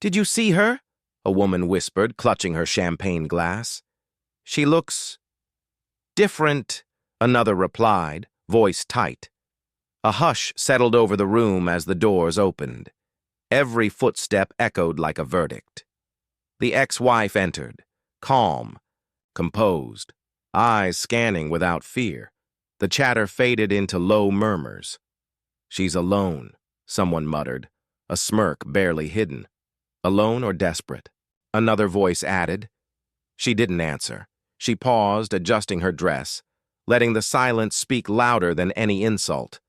"Did you see her?" a woman whispered, clutching her champagne glass. "She looks different," another replied, voice tight. A hush settled over the room as the doors opened. Every footstep echoed like a verdict. The ex-wife entered, calm, composed, eyes scanning without fear. The chatter faded into low murmurs. "She's alone," someone muttered, a smirk barely hidden. "Alone or desperate?" Another voice added. She didn't answer. She paused, adjusting her dress, letting the silence speak louder than any insult.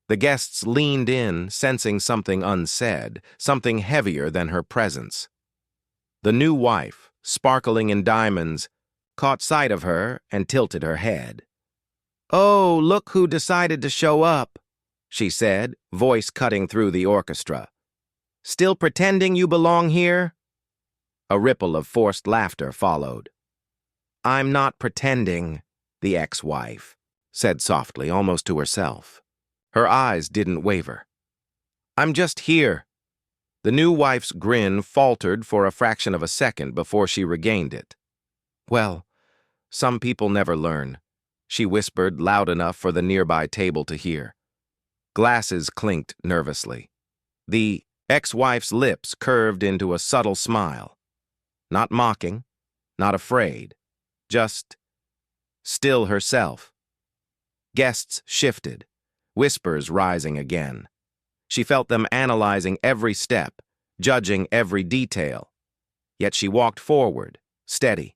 The guests leaned in, sensing something unsaid, something heavier than her presence. The new wife, sparkling in diamonds, caught sight of her and tilted her head. "Oh, look who decided to show up," she said, voice cutting through the orchestra. "Still pretending you belong here?" A ripple of forced laughter followed. "I'm not pretending," the ex-wife said softly, almost to herself. Her eyes didn't waver. "I'm just here." The new wife's grin faltered for a fraction of a second before she regained it. "Well, some people never learn," she whispered loud enough for the nearby table to hear. Glasses clinked nervously. The ex-wife's lips curved into a subtle smile. Not mocking, not afraid, just still herself. Guests shifted, whispers rising again. She felt them analyzing every step, judging every detail. Yet she walked forward, steady.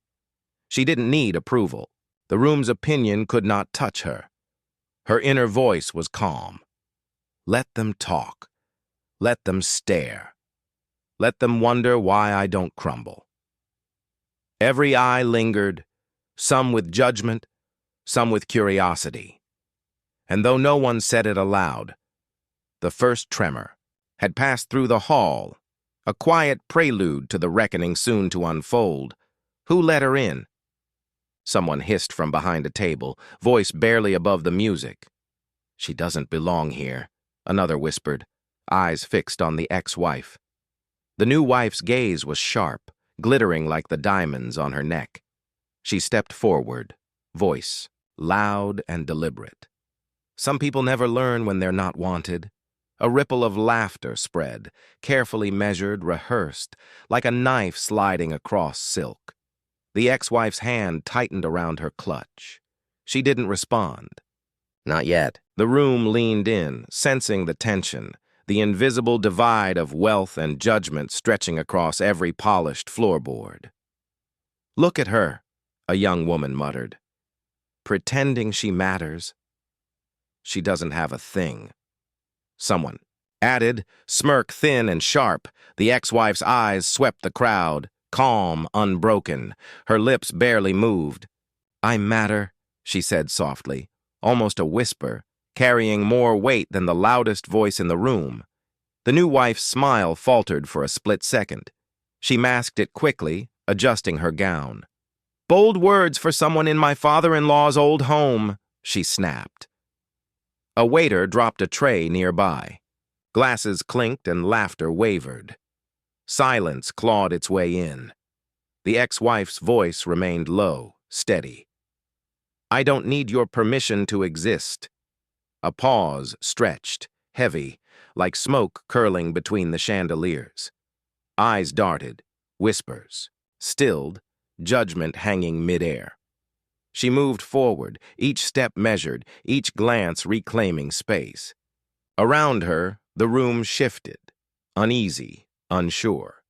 She didn't need approval. The room's opinion could not touch her. Her inner voice was calm. Let them talk. Let them stare. Let them wonder why I don't crumble. Every eye lingered, some with judgment, some with curiosity. And though no one said it aloud, the first tremor had passed through the hall, a quiet prelude to the reckoning soon to unfold. Who let her in? Someone hissed from behind a table, voice barely above the music. "She doesn't belong here," another whispered, eyes fixed on the ex-wife. The new wife's gaze was sharp, glittering like the diamonds on her neck. She stepped forward, voice loud and deliberate. "Some people never learn when they're not wanted." A ripple of laughter spread, carefully measured, rehearsed, like a knife sliding across silk. The ex-wife's hand tightened around her clutch. She didn't respond. "Not yet." The room leaned in, sensing the tension, the invisible divide of wealth and judgment stretching across every polished floorboard. "Look at her," a young woman muttered. "Pretending she matters. She doesn't have a thing." Someone added, smirk thin and sharp. The ex-wife's eyes swept the crowd, calm, unbroken. Her lips barely moved. "I matter," she said softly, almost a whisper, carrying more weight than the loudest voice in the room. The new wife's smile faltered for a split second. She masked it quickly, adjusting her gown. "Bold words for someone in my father-in-law's old home," she snapped. A waiter dropped a tray nearby. Glasses clinked and laughter wavered. Silence clawed its way in. The ex-wife's voice remained low, steady. "I don't need your permission to exist." A pause stretched, heavy, like smoke curling between the chandeliers. Eyes darted, whispers, stilled, judgment hanging midair. She moved forward, each step measured, each glance reclaiming space. Around her, the room shifted, uneasy, unsure.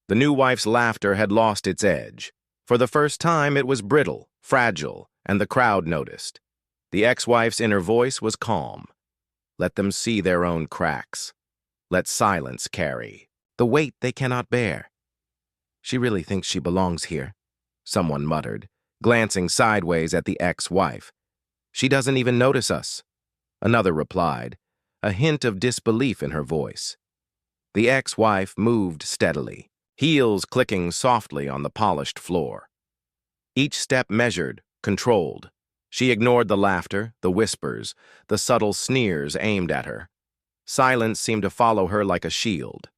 The new wife's laughter had lost its edge. For the first time, it was brittle, fragile, and the crowd noticed. The ex-wife's inner voice was calm. Let them see their own cracks. Let silence carry the weight they cannot bear. "She really thinks she belongs here," someone muttered, glancing sideways at the ex-wife. "She doesn't even notice us," another replied, a hint of disbelief in her voice. The ex-wife moved steadily, heels clicking softly on the polished floor. Each step measured, controlled. She ignored the laughter, the whispers, the subtle sneers aimed at her. Silence seemed to follow her like a shield.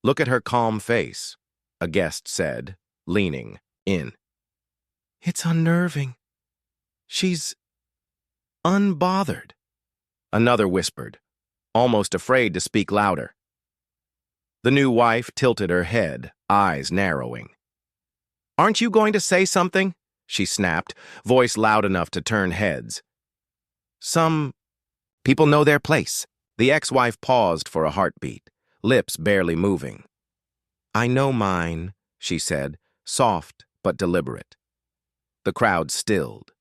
Look at her calm face, a guest said, leaning in. It's unnerving. She's unbothered, another whispered, almost afraid to speak louder. The new wife tilted her head, eyes narrowing. Aren't you going to say something? She snapped, voice loud enough to turn heads. Some people know their place. The ex-wife paused for a heartbeat, lips barely moving. I know mine, she said, soft but deliberate. The crowd stilled.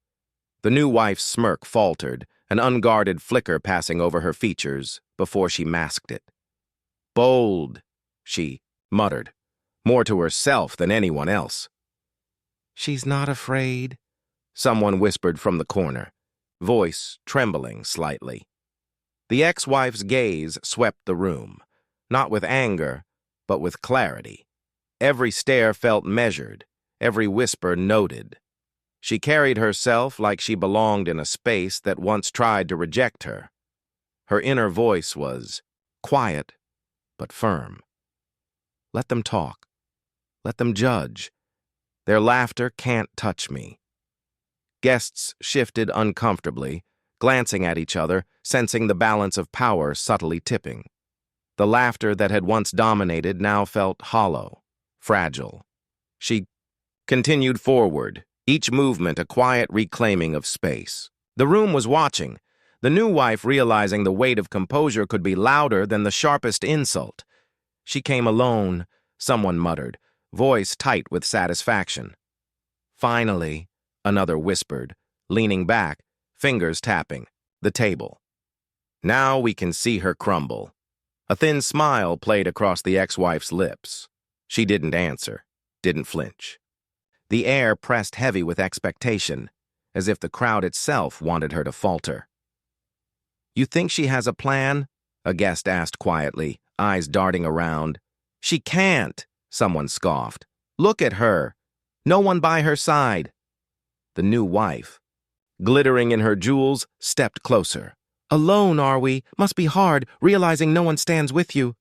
The new wife's smirk faltered, an unguarded flicker passing over her features before she masked it. Bold, she muttered, more to herself than anyone else. She's not afraid, someone whispered from the corner, voice trembling slightly. The ex-wife's gaze swept the room, not with anger, but with clarity. Every stare felt measured, every whisper noted. She carried herself like she belonged in a space that once tried to reject her. Her inner voice was quiet, but firm. Let them talk. Let them judge. Their laughter can't touch me. Guests shifted uncomfortably, glancing at each other, sensing the balance of power subtly tipping. The laughter that had once dominated now felt hollow, fragile. She continued forward, each movement a quiet reclaiming of space. The room was watching, the new wife realizing the weight of composure could be louder than the sharpest insult. She came alone, someone muttered, voice tight with satisfaction. Finally, another whispered, leaning back, fingers tapping the table. Now we can see her crumble. A thin smile played across the ex-wife's lips. She didn't answer, didn't flinch. The air pressed heavy with expectation, as if the crowd itself wanted her to falter. You think she has a plan? A guest asked quietly, eyes darting around. She can't, someone scoffed. Look at her. No one by her side. The new wife, glittering in her jewels, stepped closer. Alone, are we? Must be hard, realizing no one stands with you.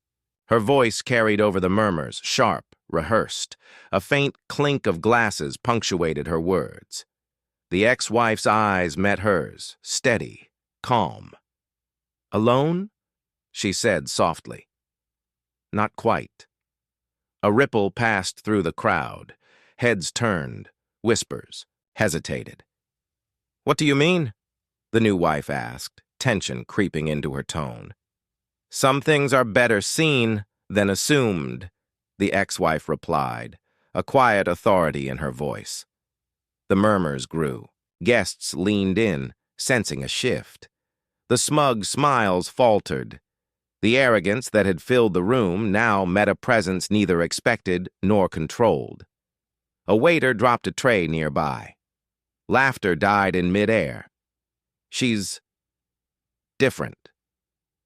Her voice carried over the murmurs, sharp, rehearsed. A faint clink of glasses punctuated her words. The ex-wife's eyes met hers, steady, calm. Alone? She said softly. Not quite. A ripple passed through the crowd. Heads turned, whispers, hesitated. What do you mean? The new wife asked, tension creeping into her tone. Some things are better seen than assumed, the ex-wife replied, a quiet authority in her voice. The murmurs grew. Guests leaned in, sensing a shift. The smug smiles faltered. The arrogance that had filled the room now met a presence neither expected nor controlled. A waiter dropped a tray nearby. Laughter died in midair. She's different.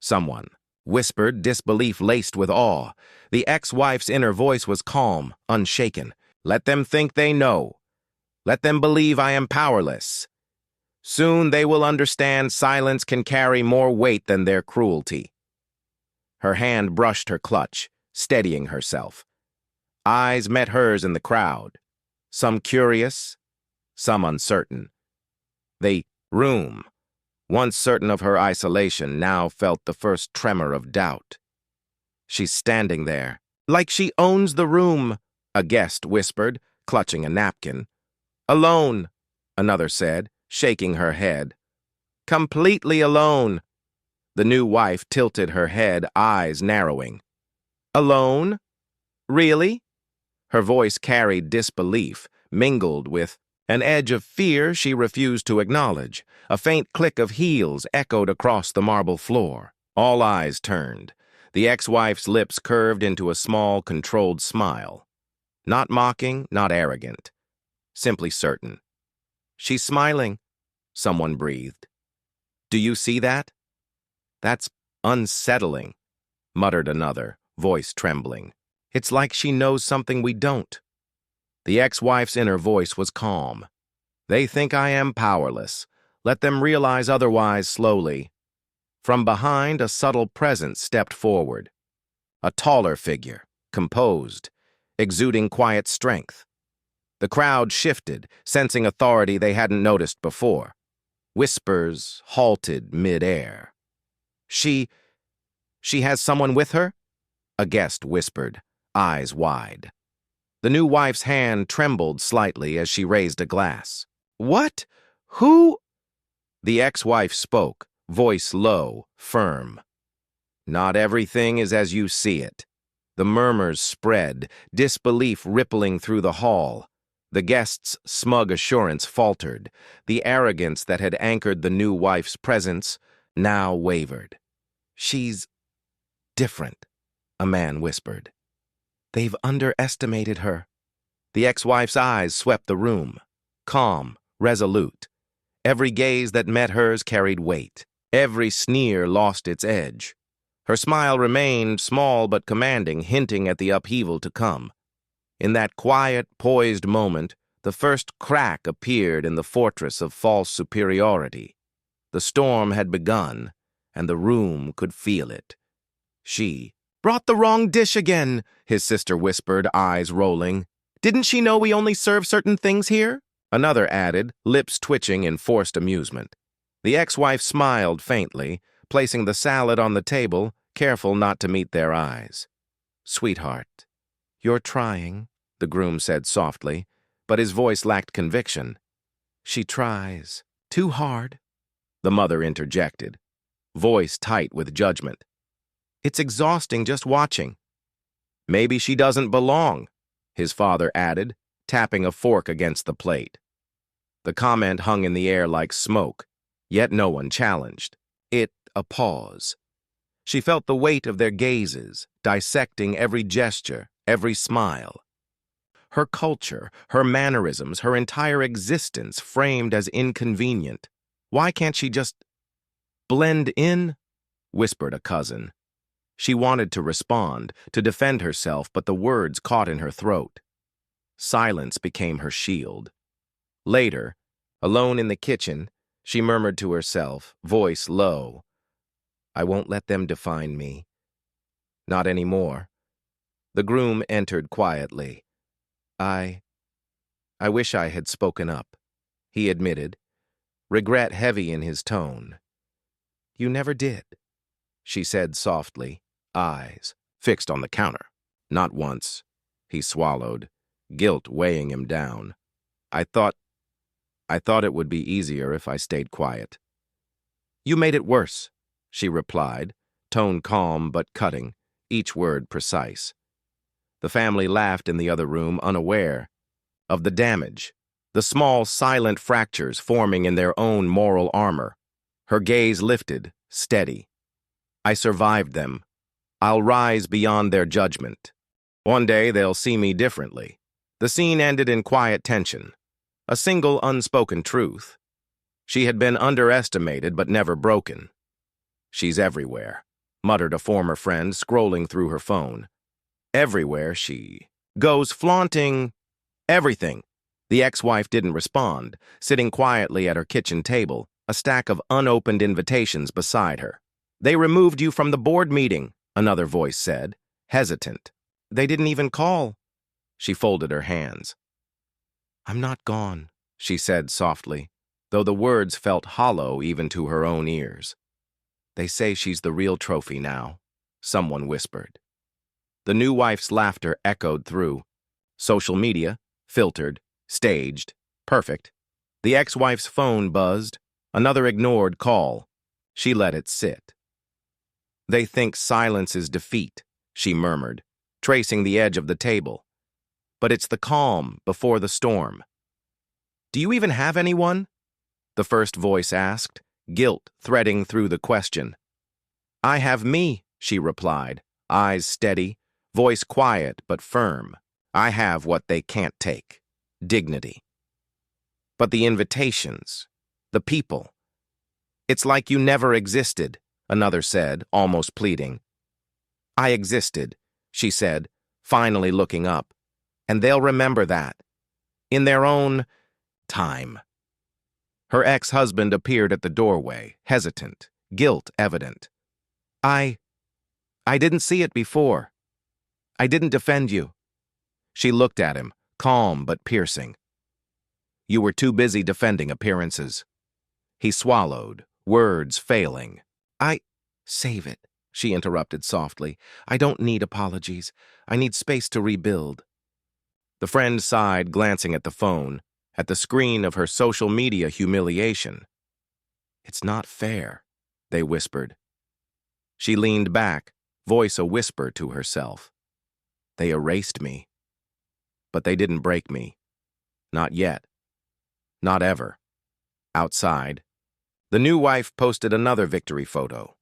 Someone whispered, disbelief laced with awe. The ex-wife's inner voice was calm, unshaken. Let them think they know. Let them believe I am powerless. Soon they will understand silence can carry more weight than their cruelty. Her hand brushed her clutch, steadying herself. Eyes met hers in the crowd, some curious, some uncertain. The room, once certain of her isolation, now felt the first tremor of doubt. She's standing there, like she owns the room, a guest whispered, clutching a napkin. Alone, another said, shaking her head. Completely alone. The new wife tilted her head, eyes narrowing. Alone? Really? Her voice carried disbelief, mingled with an edge of fear she refused to acknowledge. A faint click of heels echoed across the marble floor. All eyes turned. The ex-wife's lips curved into a small, controlled smile. Not mocking, not arrogant. Simply certain. She's smiling, someone breathed. Do you see that? That's unsettling, muttered another, voice trembling. It's like she knows something we don't. The ex-wife's inner voice was calm. They think I am powerless. Let them realize otherwise slowly. From behind, a subtle presence stepped forward. A taller figure, composed, exuding quiet strength. The crowd shifted, sensing authority they hadn't noticed before. Whispers halted mid-air. She has someone with her? A guest whispered, eyes wide. The new wife's hand trembled slightly as she raised a glass. What? Who? The ex-wife spoke, voice low, firm. Not everything is as you see it. The murmurs spread, disbelief rippling through the hall. The guest's smug assurance faltered. The arrogance that had anchored the new wife's presence now wavered. She's different, a man whispered. They've underestimated her. The ex-wife's eyes swept the room, calm, resolute. Every gaze that met hers carried weight. Every sneer lost its edge. Her smile remained small but commanding, hinting at the upheaval to come. In that quiet, poised moment, the first crack appeared in the fortress of false superiority. The storm had begun, and the room could feel it. She brought the wrong dish again, his sister whispered, eyes rolling. Didn't she know we only serve certain things here? Another added, lips twitching in forced amusement. The ex-wife smiled faintly, placing the salad on the table, careful not to meet their eyes. Sweetheart, you're trying, the groom said softly, but his voice lacked conviction. She tries. Too hard, the mother interjected, voice tight with judgment. It's exhausting just watching. Maybe she doesn't belong, his father added, tapping a fork against the plate. The comment hung in the air like smoke, yet no one challenged. A pause. She felt the weight of their gazes, dissecting every gesture, every smile. Her culture, her mannerisms, her entire existence framed as inconvenient. Why can't she just blend in? Whispered a cousin. She wanted to respond, to defend herself, but the words caught in her throat. Silence became her shield. Later, alone in the kitchen, she murmured to herself, voice low, I won't let them define me. Not anymore. The groom entered quietly. I wish I had spoken up, he admitted, regret heavy in his tone. You never did, she said softly, eyes fixed on the counter. Not once, he swallowed, guilt weighing him down. I thought it would be easier if I stayed quiet. You made it worse, she replied, tone calm but cutting, each word precise. The family laughed in the other room, unaware of the damage, the small, silent fractures forming in their own moral armor. Her gaze lifted, steady. I survived them. I'll rise beyond their judgment. One day they'll see me differently. The scene ended in quiet tension. A single unspoken truth. She had been underestimated but never broken. She's everywhere, muttered a former friend, scrolling through her phone. Everywhere she goes, flaunting everything. The ex-wife didn't respond, sitting quietly at her kitchen table, a stack of unopened invitations beside her. They removed you from the board meeting, another voice said, hesitant. They didn't even call. She folded her hands. I'm not gone, she said softly, though the words felt hollow even to her own ears. They say she's the real trophy now, someone whispered. The new wife's laughter echoed through. Social media, filtered, staged, perfect. The ex-wife's phone buzzed, another ignored call. She let it sit. They think silence is defeat, she murmured, tracing the edge of the table. But it's the calm before the storm. Do you even have anyone? The first voice asked, guilt threading through the question. I have me, she replied, eyes steady, voice quiet but firm. I have what they can't take, dignity. But the invitations, the people. It's like you never existed, another said, almost pleading. I existed, she said, finally looking up, and they'll remember that, in their own time. Her ex-husband appeared at the doorway, hesitant, guilt evident. I didn't see it before. I didn't defend you. She looked at him, calm but piercing. You were too busy defending appearances. He swallowed, words failing. Save it, she interrupted softly. I don't need apologies. I need space to rebuild. The friend sighed, glancing at the phone, at the screen of her social media humiliation. It's not fair, they whispered. She leaned back, voice a whisper to herself. They erased me. But they didn't break me. Not yet. Not ever. Outside, the new wife posted another victory photo.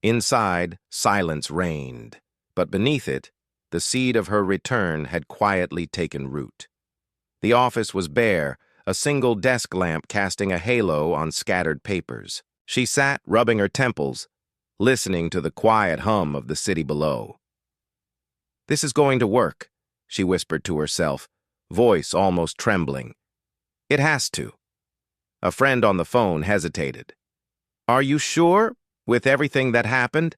Inside, silence reigned, but beneath it, the seed of her return had quietly taken root. The office was bare, a single desk lamp casting a halo on scattered papers. She sat, rubbing her temples, listening to the quiet hum of the city below. This is going to work, she whispered to herself, voice almost trembling. It has to. A friend on the phone hesitated. Are you sure, with everything that happened?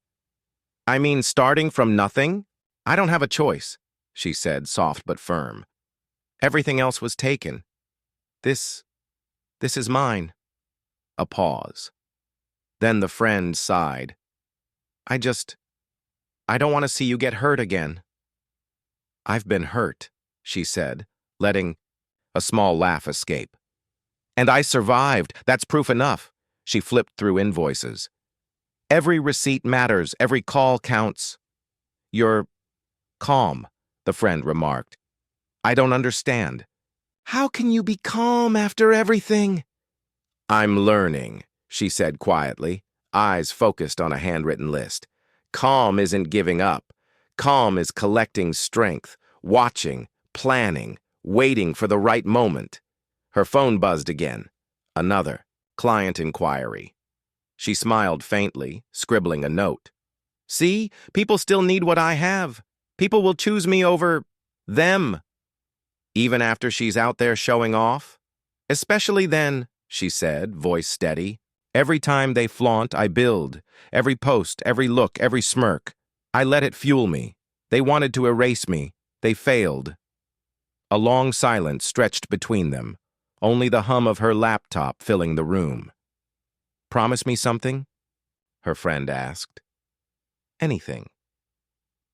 I mean, starting from nothing? I don't have a choice, she said, soft but firm. Everything else was taken. This is mine. A pause. Then the friend sighed. I don't want to see you get hurt again. I've been hurt, she said, letting a small laugh escape. And I survived. That's proof enough. She flipped through invoices. Every receipt matters. Every call counts. You're calm, the friend remarked. I don't understand. How can you be calm after everything? I'm learning, she said quietly, eyes focused on a handwritten list. Calm isn't giving up. Calm is collecting strength, watching, planning, waiting for the right moment. Her phone buzzed again. Another, client inquiry. She smiled faintly, scribbling a note. See, people still need what I have. People will choose me over them. Even after she's out there showing off? Especially then, she said, voice steady. Every time they flaunt, I build. Every post, every look, every smirk. I let it fuel me. They wanted to erase me. They failed. A long silence stretched between them, only the hum of her laptop filling the room. Promise me something? Her friend asked. Anything.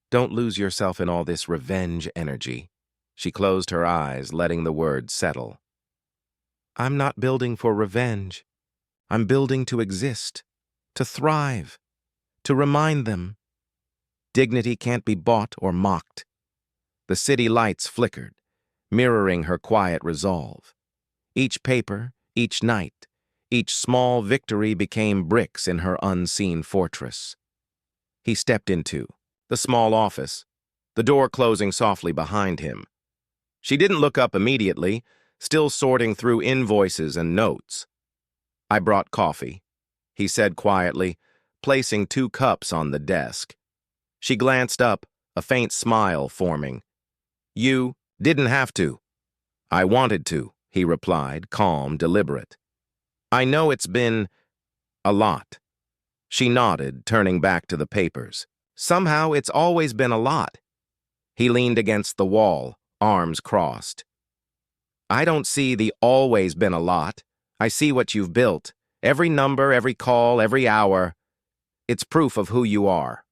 Don't lose yourself in all this revenge energy. She closed her eyes, letting the words settle. I'm not building for revenge. I'm building to exist, to thrive, to remind them. Dignity can't be bought or mocked. The city lights flickered, mirroring her quiet resolve. Each paper, each night, each small victory became bricks in her unseen fortress. He stepped into the small office, the door closing softly behind him. She didn't look up immediately, still sorting through invoices and notes. I brought coffee, he said quietly, placing 2 cups on the desk. She glanced up, a faint smile forming. You didn't have to. I wanted to, he replied, calm, deliberate. I know it's been a lot. She nodded, turning back to the papers. Somehow it's always been a lot. He leaned against the wall, arms crossed. I don't see the always been a lot. I see what you've built. Every number, every call, every hour. It's proof of who you are.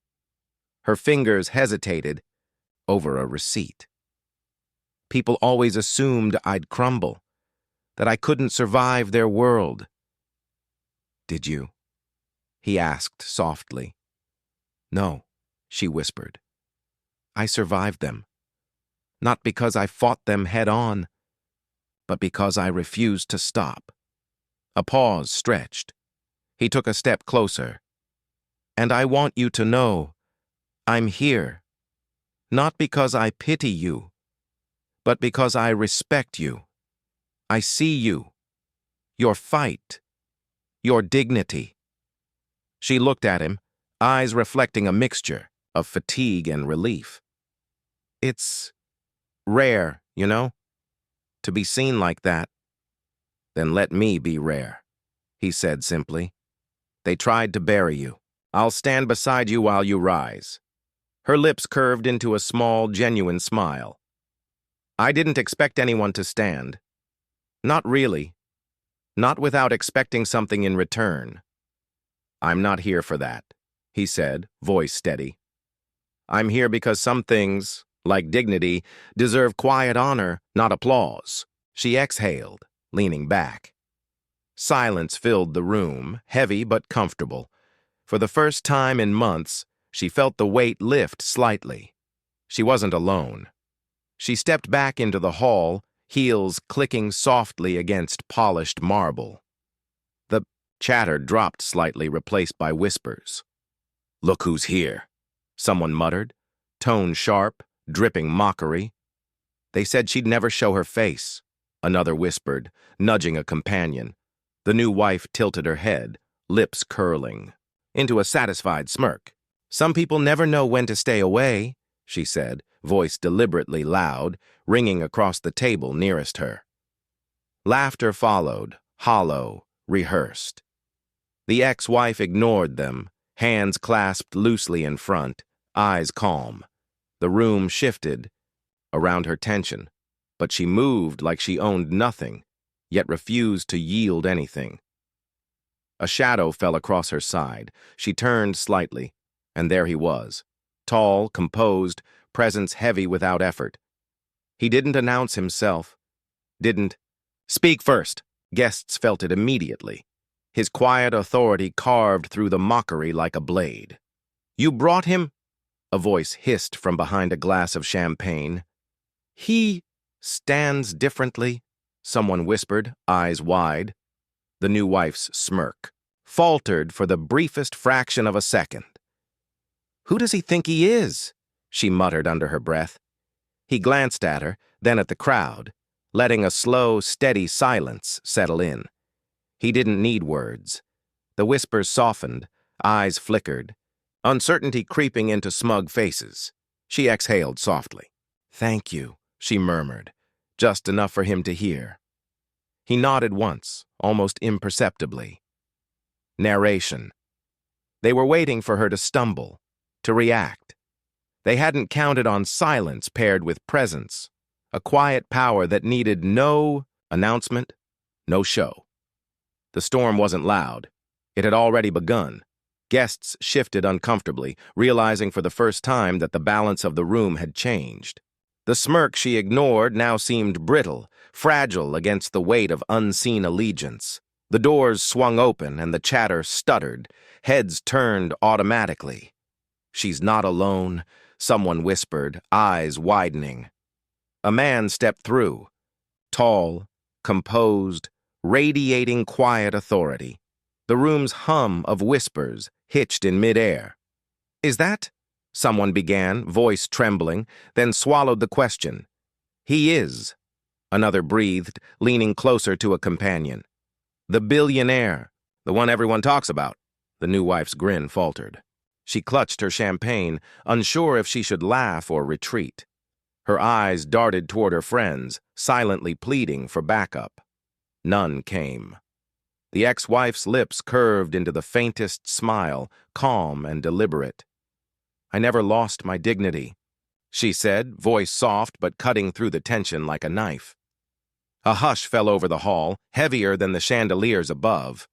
Her fingers hesitated over a receipt. People always assumed I'd crumble, that I couldn't survive their world. Did you? He asked softly. No, she whispered. I survived them. Not because I fought them head on, but because I refused to stop. A pause stretched. He took a step closer. And I want you to know, I'm here. Not because I pity you, but because I respect you. I see you, your fight, your dignity. She looked at him, eyes reflecting a mixture of fatigue and relief. It's rare, you know, to be seen like that. Then let me be rare, he said simply. They tried to bury you. I'll stand beside you while you rise. Her lips curved into a small, genuine smile. I didn't expect anyone to stand. Not really. Not without expecting something in return. I'm not here for that, he said, voice steady. I'm here because some things, like dignity, deserve quiet honor, not applause. She exhaled, leaning back. Silence filled the room, heavy but comfortable. For the first time in months, she felt the weight lift slightly. She wasn't alone. She stepped back into the hall, heels clicking softly against polished marble. The chatter dropped slightly, replaced by whispers. "Look who's here," someone muttered, tone sharp, dripping mockery. "They said she'd never show her face," another whispered, nudging a companion. The new wife tilted her head, lips curling, into a satisfied smirk. "Some people never know when to stay away," she said, voice deliberately loud, ringing across the table nearest her. Laughter followed, hollow, rehearsed. The ex-wife ignored them, hands clasped loosely in front, eyes calm. The room shifted around her tension, but she moved like she owned nothing, yet refused to yield anything. A shadow fell across her side. She turned slightly, and there he was, tall, composed, presence heavy without effort. He didn't announce himself, didn't speak first. Guests felt it immediately. His quiet authority carved through the mockery like a blade. "You brought him?" A voice hissed from behind a glass of champagne. "He stands differently," someone whispered, eyes wide. The new wife's smirk faltered for the briefest fraction of a second. "Who does he think he is?" she muttered under her breath. He glanced at her, then at the crowd, letting a slow, steady silence settle in. He didn't need words. The whispers softened, eyes flickered, uncertainty creeping into smug faces. She exhaled softly. "Thank you," she murmured, just enough for him to hear. He nodded once, almost imperceptibly. Narration. They were waiting for her to stumble, to react. They hadn't counted on silence paired with presence, a quiet power that needed no announcement, no show. The storm wasn't loud. It had already begun. Guests shifted uncomfortably, realizing for the first time that the balance of the room had changed. The smirk she ignored now seemed brittle, fragile against the weight of unseen allegiance. The doors swung open and the chatter stuttered, heads turned automatically. "She's not alone," someone whispered, eyes widening. A man stepped through, tall, composed, radiating quiet authority. The room's hum of whispers hitched in midair. "Is that?" someone began, voice trembling, then swallowed the question. "He is," another breathed, leaning closer to a companion. "The billionaire, the one everyone talks about." The new wife's grin faltered. She clutched her champagne, unsure if she should laugh or retreat. Her eyes darted toward her friends, silently pleading for backup. None came. The ex-wife's lips curved into the faintest smile, calm and deliberate. "I never lost my dignity," she said, voice soft but cutting through the tension like a knife. A hush fell over the hall, heavier than the chandeliers above.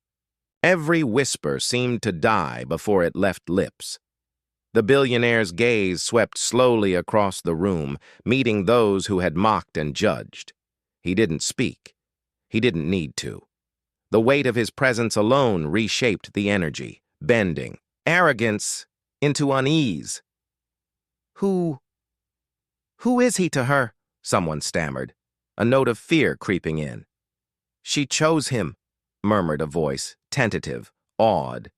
Every whisper seemed to die before it left lips. The billionaire's gaze swept slowly across the room, meeting those who had mocked and judged. He didn't speak. He didn't need to. The weight of his presence alone reshaped the energy, bending arrogance into unease. Who is he to her?" someone stammered, a note of fear creeping in. "She chose him," murmured a voice, tentative, awed.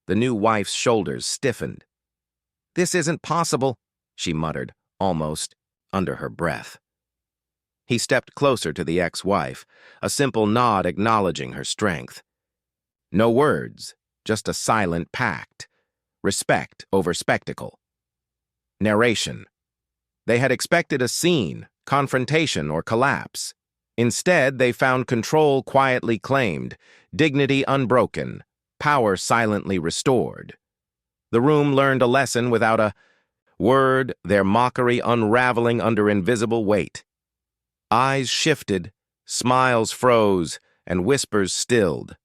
The new wife's shoulders stiffened. "This isn't possible," she muttered, almost under her breath. He stepped closer to the ex-wife, a simple nod acknowledging her strength. No words, just a silent pact. Respect over spectacle. Narration. They had expected a scene, confrontation, or collapse. Instead, they found control quietly claimed, dignity unbroken, power silently restored. The room learned a lesson without a word, their mockery unraveling under invisible weight. Eyes shifted, smiles froze, and whispers stilled.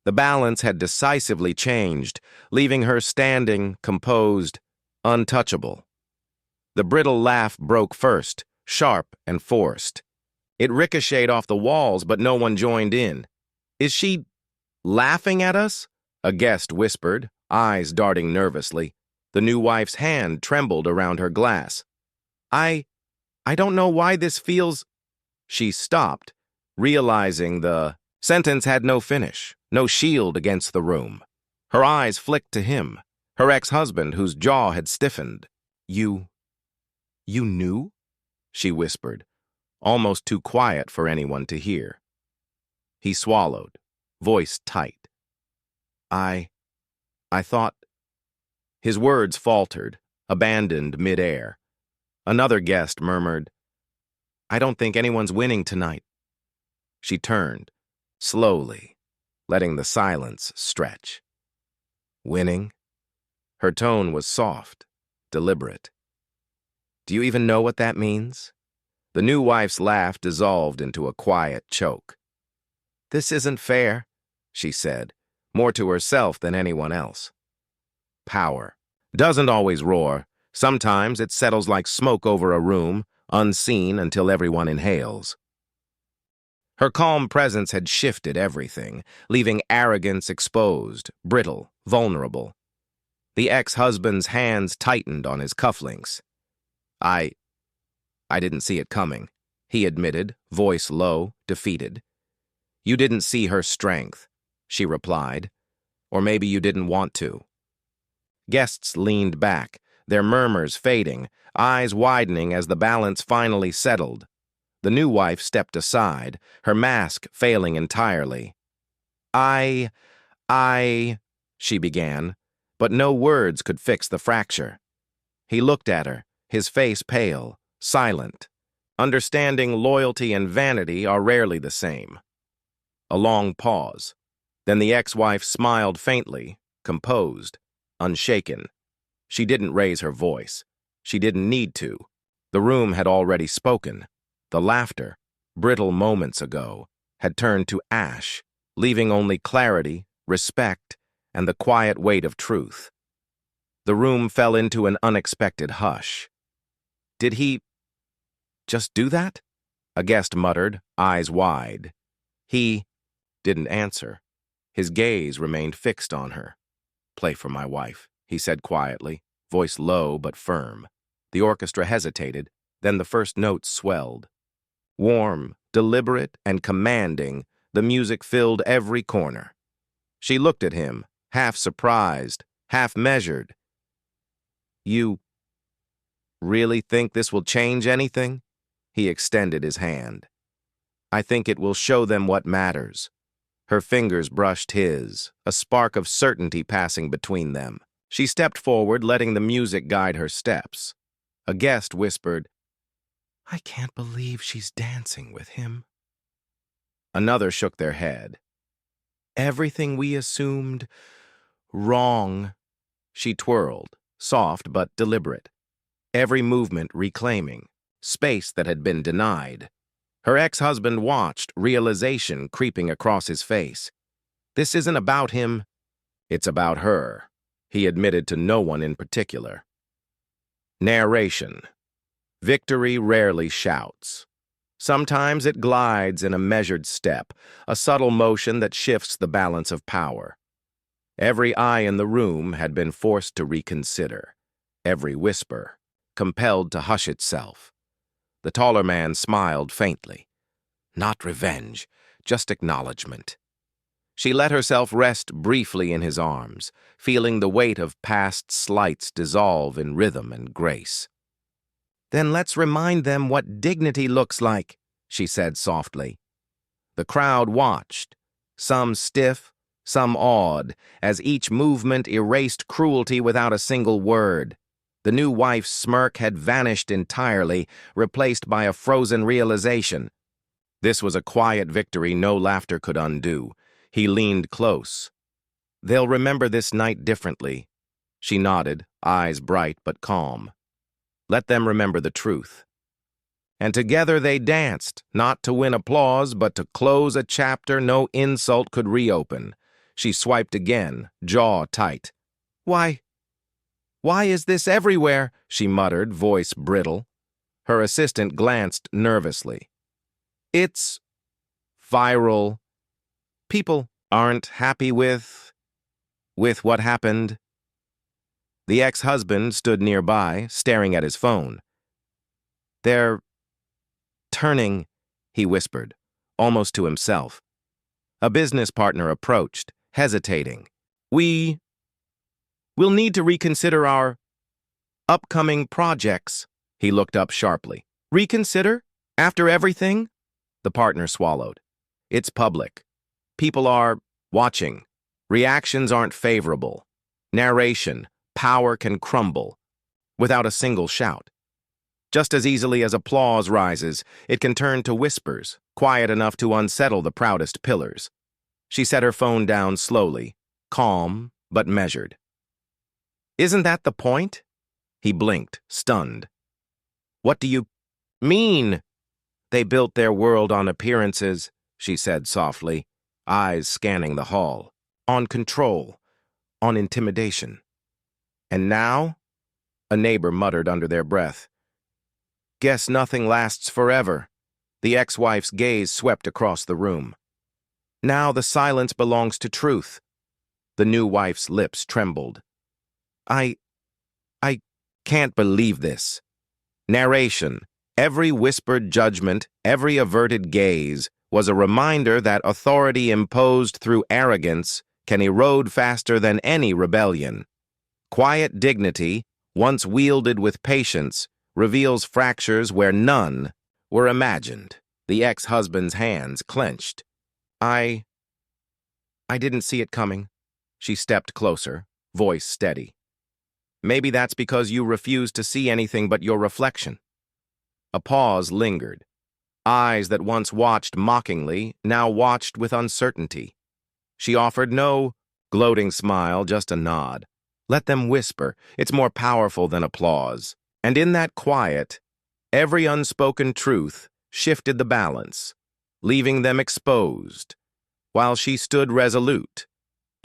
The balance had decisively changed, leaving her standing, composed, untouchable. The brittle laugh broke first, sharp and forced. It ricocheted off the walls, but no one joined in. "Is she laughing at us?" a guest whispered, eyes darting nervously. The new wife's hand trembled around her glass. I don't know why this feels—" She stopped, realizing the sentence had no finish, no shield against the room. Her eyes flicked to him, her ex-husband whose jaw had stiffened. You knew?" she whispered, almost too quiet for anyone to hear. He swallowed, voice tight. I thought—" His words faltered, abandoned mid-air. Another guest murmured, "I don't think anyone's winning tonight." She turned, slowly, letting the silence stretch. "Winning?" Her tone was soft, deliberate. "Do you even know what that means?" The new wife's laugh dissolved into a quiet choke. "This isn't fair," she said, more to herself than anyone else. Power doesn't always roar. Sometimes it settles like smoke over a room, unseen until everyone inhales. Her calm presence had shifted everything, leaving arrogance exposed, brittle, vulnerable. The ex-husband's hands tightened on his cufflinks. I didn't see it coming," he admitted, voice low, defeated. "You didn't see her strength," she replied. "Or maybe you didn't want to." Guests leaned back, their murmurs fading, eyes widening as the balance finally settled. The new wife stepped aside, her mask failing entirely. I, she began, but no words could fix the fracture. He looked at her, his face pale, silent. Understanding, loyalty, and vanity are rarely the same. A long pause. Then the ex-wife smiled faintly, composed, unshaken. She didn't raise her voice. She didn't need to. The room had already spoken. The laughter, brittle moments ago, had turned to ash, leaving only clarity, respect, and the quiet weight of truth. The room fell into an unexpected hush. "Did he just do that?" a guest muttered, eyes wide. He didn't answer. His gaze remained fixed on her. "Play for my wife," he said quietly, voice low but firm. The orchestra hesitated, then the first notes swelled. Warm, deliberate, and commanding, the music filled every corner. She looked at him, half surprised, half measured. "You really think this will change anything?" He extended his hand. "I think it will show them what matters." Her fingers brushed his, a spark of certainty passing between them. She stepped forward, letting the music guide her steps. A guest whispered, "I can't believe she's dancing with him." Another shook their head. "Everything we assumed, wrong." She twirled, soft but deliberate. Every movement reclaiming space that had been denied. Her ex-husband watched, realization creeping across his face. "This isn't about him, it's about her," he admitted to no one in particular. Narration. Victory rarely shouts. Sometimes it glides in a measured step, a subtle motion that shifts the balance of power. Every eye in the room had been forced to reconsider. Every whisper, compelled to hush itself. The taller man smiled faintly. Not revenge, just acknowledgement. She let herself rest briefly in his arms, feeling the weight of past slights dissolve in rhythm and grace. "Then let's remind them what dignity looks like," she said softly. The crowd watched, some stiff, some awed, as each movement erased cruelty without a single word. The new wife's smirk had vanished entirely, replaced by a frozen realization. This was a quiet victory no laughter could undo. He leaned close. "They'll remember this night differently." She nodded, eyes bright but calm. Let them remember the truth. And together they danced, not to win applause, but to close a chapter no insult could reopen. She swiped again, jaw tight. Why is this everywhere? She muttered, voice brittle. Her assistant glanced nervously. It's viral. People aren't happy with what happened. The ex-husband stood nearby, staring at his phone. They're turning, he whispered, almost to himself. A business partner approached, hesitating. We'll need to reconsider our upcoming projects. He looked up sharply. Reconsider? After everything? The partner swallowed. It's public. People are watching. Reactions aren't favorable. Narration, power can crumble without a single shout. Just as easily as applause rises, it can turn to whispers, quiet enough to unsettle the proudest pillars. She set her phone down slowly, calm but measured. Isn't that the point? He blinked, stunned. What do you mean? They built their world on appearances, she said softly, eyes scanning the hall. On control, on intimidation. And now? A neighbor muttered under their breath. Guess nothing lasts forever. The ex-wife's gaze swept across the room. Now the silence belongs to truth. The new wife's lips trembled. I can't believe this. Narration, every whispered judgment, every averted gaze, was a reminder that authority imposed through arrogance can erode faster than any rebellion. Quiet dignity, once wielded with patience, reveals fractures where none were imagined. The ex-husband's hands clenched. I didn't see it coming. She stepped closer, voice steady. Maybe that's because you refuse to see anything but your reflection. A pause lingered. Eyes that once watched mockingly now watched with uncertainty. She offered no gloating smile, just a nod. Let them whisper. It's more powerful than applause. And in that quiet, every unspoken truth shifted the balance, leaving them exposed, while she stood resolute,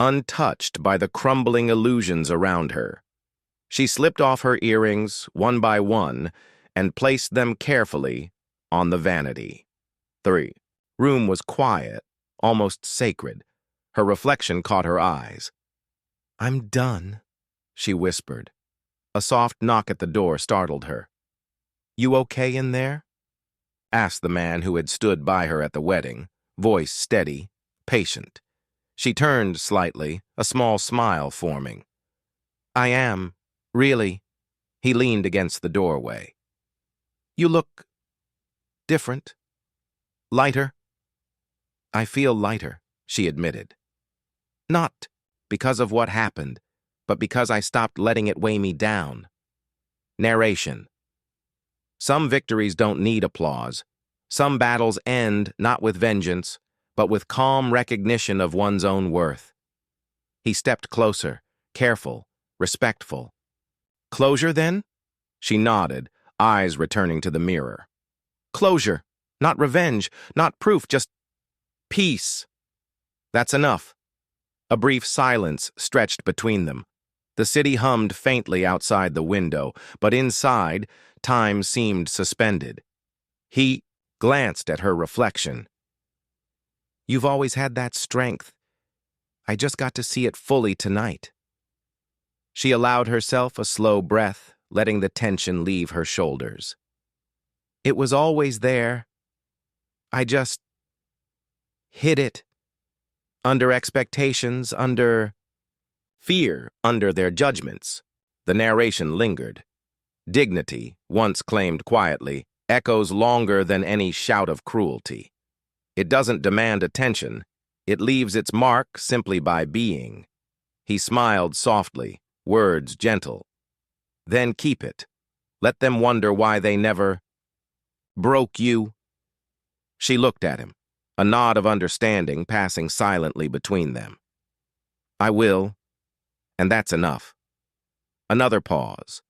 untouched by the crumbling illusions around her. She slipped off her earrings, one by one, and placed them carefully on the vanity. 3. Room was quiet, almost sacred. Her reflection caught her eyes. I'm done, she whispered. A soft knock at the door startled her. You okay in there? Asked the man who had stood by her at the wedding, voice steady, patient. She turned slightly, a small smile forming. I am, really. He leaned against the doorway. You look different. Lighter. I feel lighter, she admitted. Not because of what happened, but because I stopped letting it weigh me down. Narration. Some victories don't need applause. Some battles end not with vengeance, but with calm recognition of one's own worth. He stepped closer, careful, respectful. Closure, then? She nodded, eyes returning to the mirror. Closure, not revenge, not proof, just peace. That's enough. A brief silence stretched between them. The city hummed faintly outside the window, but inside, time seemed suspended. He glanced at her reflection. You've always had that strength. I just got to see it fully tonight. She allowed herself a slow breath, letting the tension leave her shoulders. It was always there. I just hid it. Under expectations, under fear, under their judgments. The narration lingered. Dignity, once claimed quietly, echoes longer than any shout of cruelty. It doesn't demand attention. It leaves its mark simply by being. He smiled softly, words gentle. Then keep it. Let them wonder why they never broke you. She looked at him, a nod of understanding passing silently between them. I will, and that's enough. Another pause.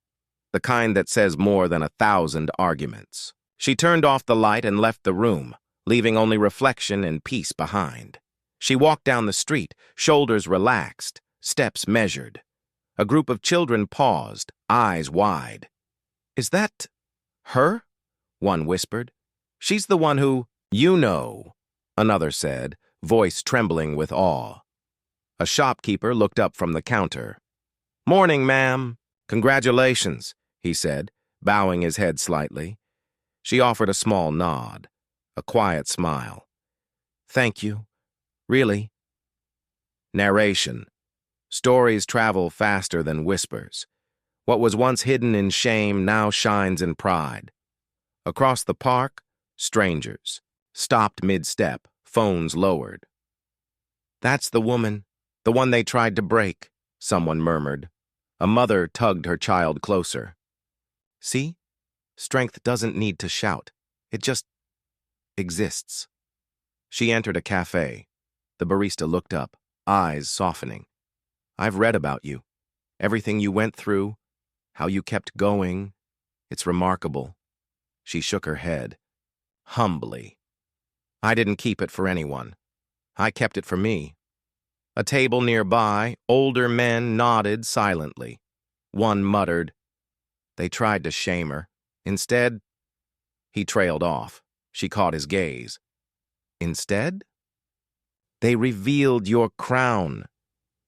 the kind that says more than 1,000 arguments. She turned off the light and left the room, leaving only reflection and peace behind. She walked down the street, shoulders relaxed, steps measured. A group of children paused, eyes wide. "Is that her?" one whispered. "She's the one who—" "You know," another said, voice trembling with awe. A shopkeeper looked up from the counter. "Morning, ma'am. Congratulations," he said, bowing his head slightly. She offered a small nod, a quiet smile. "Thank you. Really." Narration. Stories travel faster than whispers. What was once hidden in shame now shines in pride. Across the park, strangers, stopped mid-step, phones lowered. "That's the woman, the one they tried to break," someone murmured. A mother tugged her child closer. "See? Strength doesn't need to shout. It just exists." She entered a cafe. The barista looked up, eyes softening. "I've read about you. Everything you went through, how you kept going. It's remarkable." She shook her head, humbly. "I didn't keep it for anyone. I kept it for me." A table nearby, older men nodded silently. One muttered, "They tried to shame her. Instead—" He trailed off. She caught his gaze. "Instead?" "They revealed your crown,"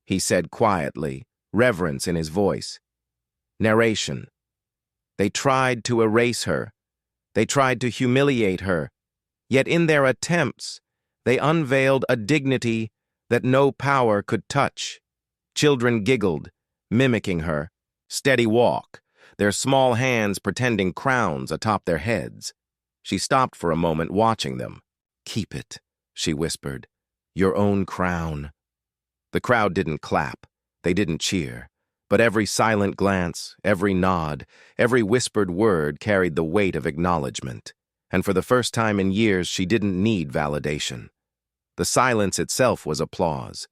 he said quietly, reverence in his voice. Narration. "They tried to erase her. They tried to humiliate her. Yet in their attempts, they unveiled a dignity that no power could touch." Children giggled, mimicking her. Steady walk, their small hands pretending crowns atop their heads. She stopped for a moment, watching them. "Keep it," she whispered. "Your own crown." The crowd didn't clap. They didn't cheer. But every silent glance, every nod, every whispered word carried the weight of acknowledgement. And for the first time in years, she didn't need validation. The silence itself was applause.